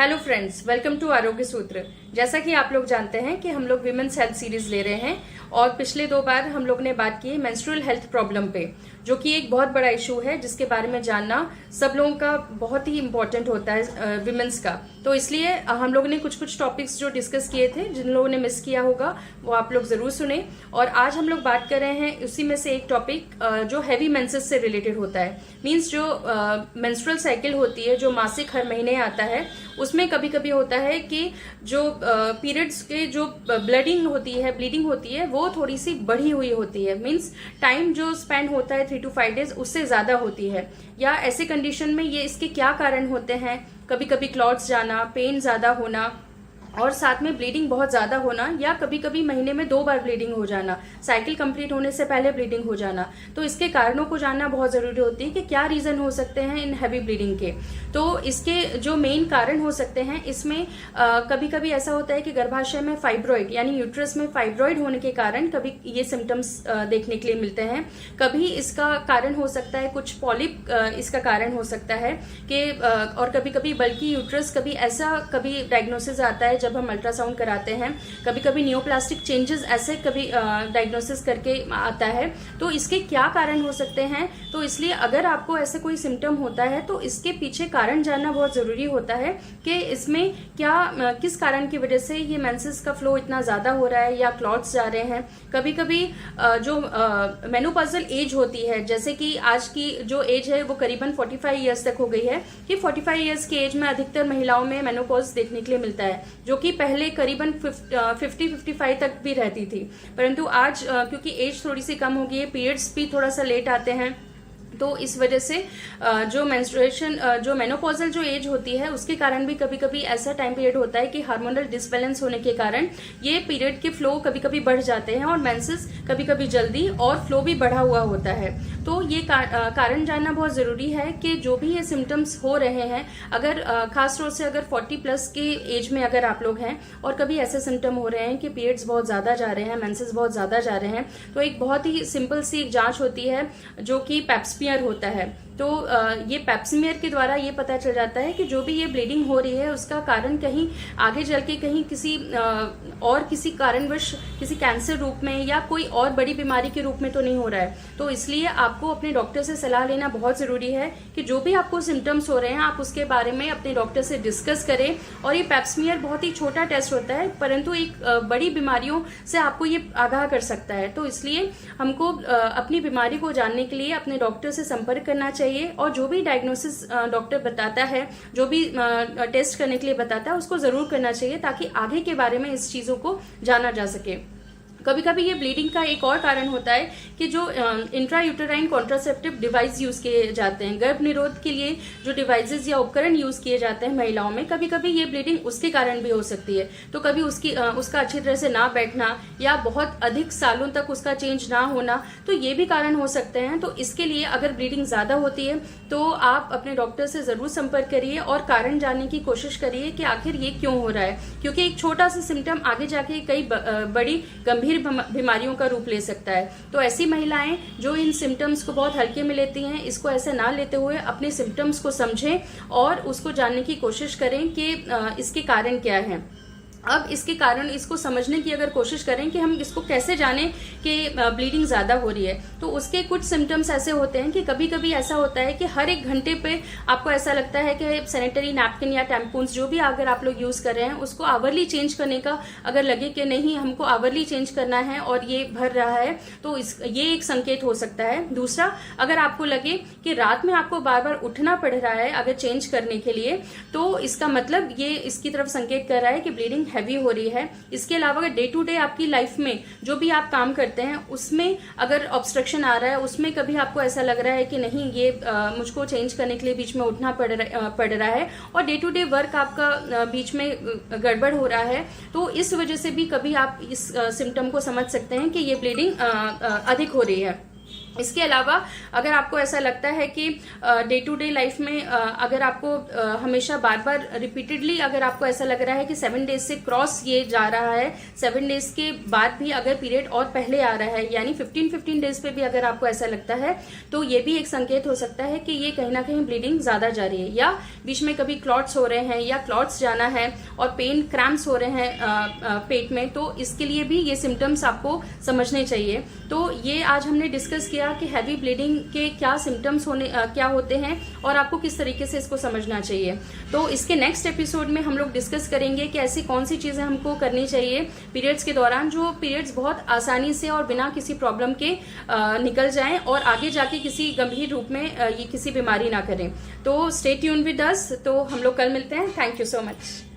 Hello friends, welcome to आरोग्य सूत्र। जैसा कि आप लोग जानते हैं कि हम लोग विमेंस हेल्थ सीरीज ले रहे हैं और पिछले 2 बार हम लोग ने बात की मेंस्ट्रुअल हेल्थ प्रॉब्लम पे, जो कि एक बहुत बड़ा इशू है जिसके बारे में जानना सब लोगों का बहुत ही इंपॉर्टेंट होता है विमेंस का। तो इसलिए हम लोगों ने कुछ टॉपिक्स जो डिस्कस किए थे, जिन लोगों ने मिस किया होगा वो आप लोग जरूर सुने। और आज हम लोग बात कर रहे हैं उसी में से एक टॉपिक जो हैवी मेंसेस से रिलेटेड होता है। मीन्स जो मेंस्ट्रुअल साइकिल होती है, जो मासिक हर महीने आता है, उसमें कभी कभी होता है कि जो पीरियड्स के जो ब्लीडिंग होती है वो थोड़ी सी बढ़ी हुई होती है। मीन्स टाइम जो स्पेंड होता है 3 to 5 डेज उससे ज्यादा होती है। या ऐसे कंडीशन में ये इसके क्या कारण होते हैं? कभी कभी क्लॉट्स जाना, पेन ज्यादा होना और साथ में ब्लीडिंग बहुत ज्यादा होना, या कभी कभी महीने में 2 बार ब्लीडिंग हो जाना, साइकिल कंप्लीट होने से पहले ब्लीडिंग हो जाना। तो इसके कारणों को जानना बहुत जरूरी होती है कि क्या रीजन हो सकते हैं इन हैवी ब्लीडिंग के। तो इसके जो मेन कारण हो सकते हैं, इसमें कभी कभी ऐसा होता है कि गर्भाशय में फाइब्रॉइड यानी यूट्रस में फाइब्रॉइड होने के कारण कभी ये सिम्टम्स देखने के लिए मिलते हैं। कभी इसका कारण हो सकता है कुछ पॉलिप, इसका कारण हो सकता है कि और कभी कभी बल्कि यूट्रस, कभी डायग्नोसिस आता है जब हम अल्ट्रासाउंड कराते हैं, कभी कभी नियोप्लास्टिक चेंजेस ऐसे कभी डायग्नोसिस करके आता है। तो इसके क्या कारण हो सकते हैं? तो इसलिए अगर आपको ऐसे कोई सिम्टम होता है तो इसके पीछे कारण जानना बहुत जरूरी होता है कि इसमें किस कारण की वजह से ये मेंसेस का फ्लो इतना ज्यादा हो रहा है या क्लॉट्स जा रहे हैं। कभी कभी जो मेनोपॉजल एज होती है, जैसे कि आज की जो एज है वो करीबन 45 ईयर्स तक हो गई है, कि 45 ईयर्स की एज में अधिकतर महिलाओं में मेनोपॉज देखने के लिए मिलता है, जो कि पहले करीबन 50-55 तक भी रहती थी। परंतु आज क्योंकि एज थोड़ी सी कम हो गई है, पीरियड्स भी थोड़ा सा लेट आते हैं, तो इस वजह से जो मेंस्ट्रुएशन, जो मेनोपॉजल जो एज होती है, उसके कारण भी कभी कभी ऐसा टाइम पीरियड होता है कि हार्मोनल डिसबैलेंस होने के कारण ये पीरियड के फ्लो कभी कभी बढ़ जाते हैं और मेंसेस कभी कभी जल्दी और फ्लो भी बढ़ा हुआ होता है। तो ये कारण जानना बहुत जरूरी है कि जो भी ये सिम्टम्स हो रहे हैं, अगर खास तौर से अगर 40+ के एज में अगर आप लोग हैं और कभी ऐसे सिम्टम हो रहे हैं कि पीरियड्स बहुत ज्यादा जा रहे हैं, मेंसेस बहुत ज्यादा जा रहे हैं, तो एक बहुत ही सिंपल सी एक जांच होती है जो कि पेप्समियर होता है। तो ये पेप्समियर के द्वारा ये पता चल जाता है कि जो भी ये ब्लीडिंग हो रही है उसका कारण कहीं आगे चल के कहीं किसी कारणवश किसी कैंसर रूप में या कोई और बड़ी बीमारी के रूप में तो नहीं हो रहा है। तो इसलिए आपको अपने डॉक्टर से सलाह लेना बहुत जरूरी है कि जो भी आपको सिम्टम्स हो रहे हैं आप उसके बारे में अपने डॉक्टर से डिस्कस करें। और ये पेप्समियर बहुत ही छोटा टेस्ट होता है, परंतु एक बड़ी बीमारियों से आपको ये आगाह कर सकता है। तो इसलिए हमको अपनी बीमारी को जानने के लिए अपने डॉक्टर से संपर्क करना चाहिए और जो भी डायग्नोसिस डॉक्टर बताता है, जो भी टेस्ट करने के लिए बताता है, उसको जरूर करना चाहिए ताकि आगे के बारे में इस चीजों को जाना जा सके। कभी कभी ये ब्लीडिंग का एक और कारण होता है कि जो इंट्रायूटेराइन कॉन्ट्रासेप्टिव डिवाइस यूज किए जाते हैं, गर्भ निरोध के लिए जो डिवाइसेस या उपकरण यूज किए जाते हैं महिलाओं में, कभी कभी ये ब्लीडिंग उसके कारण भी हो सकती है। तो कभी उसका अच्छी तरह से ना बैठना या बहुत अधिक सालों तक उसका चेंज ना होना, तो ये भी कारण हो सकते हैं। तो इसके लिए अगर ब्लीडिंग ज्यादा होती है तो आप अपने डॉक्टर से जरूर संपर्क करिए और कारण जानने की कोशिश करिए कि आखिर ये क्यों हो रहा है, क्योंकि एक छोटा सा सिम्टम आगे जाके कई बड़ी गंभीर बीमारियों का रूप ले सकता है। तो ऐसी महिलाएं जो इन सिम्टम्स को बहुत हल्के में लेती हैं, इसको ऐसे ना लेते हुए अपने सिम्टम्स को समझें और उसको जानने की कोशिश करें कि इसके कारण क्या है। अब इसके कारण इसको समझने की अगर कोशिश करें कि हम इसको कैसे जानें कि ब्लीडिंग ज्यादा हो रही है, तो उसके कुछ सिम्टम्स ऐसे होते हैं कि कभी कभी ऐसा होता है कि हर 1 घंटे पे आपको ऐसा लगता है कि सैनिटरी नैपकिन या टैम्पून्स जो भी अगर आप लोग यूज कर रहे हैं उसको आवरली चेंज करने का अगर लगे कि नहीं हमको आवरली चेंज करना है और ये भर रहा है, तो ये एक संकेत हो सकता है। दूसरा, अगर आपको लगे कि रात में आपको बार बार उठना पड़ रहा है अगर चेंज करने के लिए, तो इसका मतलब ये इसकी तरफ संकेत कर रहा है कि ब्लीडिंग हैवी हो रही है। इसके अलावा अगर डे टू डे आपकी लाइफ में जो भी आप काम करते हैं उसमें अगर ऑब्स्ट्रक्शन आ रहा है, उसमें कभी आपको ऐसा लग रहा है कि नहीं ये मुझको चेंज करने के लिए बीच में उठना पड़ रहा है और डे टू डे वर्क आपका बीच में गड़बड़ हो रहा है, तो इस वजह से भी कभी आप इस सिम्टम को समझ सकते हैं कि ये ब्लीडिंग अधिक हो रही है। इसके अलावा अगर आपको ऐसा लगता है कि डे टू डे लाइफ में अगर आपको हमेशा बार बार रिपीटेडली अगर आपको ऐसा लग रहा है कि 7 डेज से क्रॉस ये जा रहा है, 7 डेज के बाद भी अगर पीरियड और पहले आ रहा है, यानी 15 डेज पे भी अगर आपको ऐसा लगता है, तो ये भी एक संकेत हो सकता है कि ये कहीं ना कहीं ब्लीडिंग ज्यादा जा रही है, या बीच में कभी क्लॉट्स हो रहे हैं या क्लॉट्स जाना है और पेन क्रैम्प्स हो रहे हैं पेट में, तो इसके लिए भी ये सिम्टम्स आपको समझने चाहिए। तो ये आज हमने डिस्कस किया कि हैवी ब्लीडिंग के क्या सिम्टम्स क्या होते हैं और आपको किस तरीके से इसको समझना चाहिए। तो इसके नेक्स्ट एपिसोड में हम लोग डिस्कस करेंगे कि ऐसी कौन सी चीजें हमको करनी चाहिए पीरियड्स के दौरान, जो पीरियड्स बहुत आसानी से और बिना किसी प्रॉब्लम के निकल जाएं और आगे जाके किसी गंभीर रूप में ये किसी बीमारी ना करें। तो स्टे ट्यून विद अस। तो हम लोग कल मिलते हैं। Thank you so much.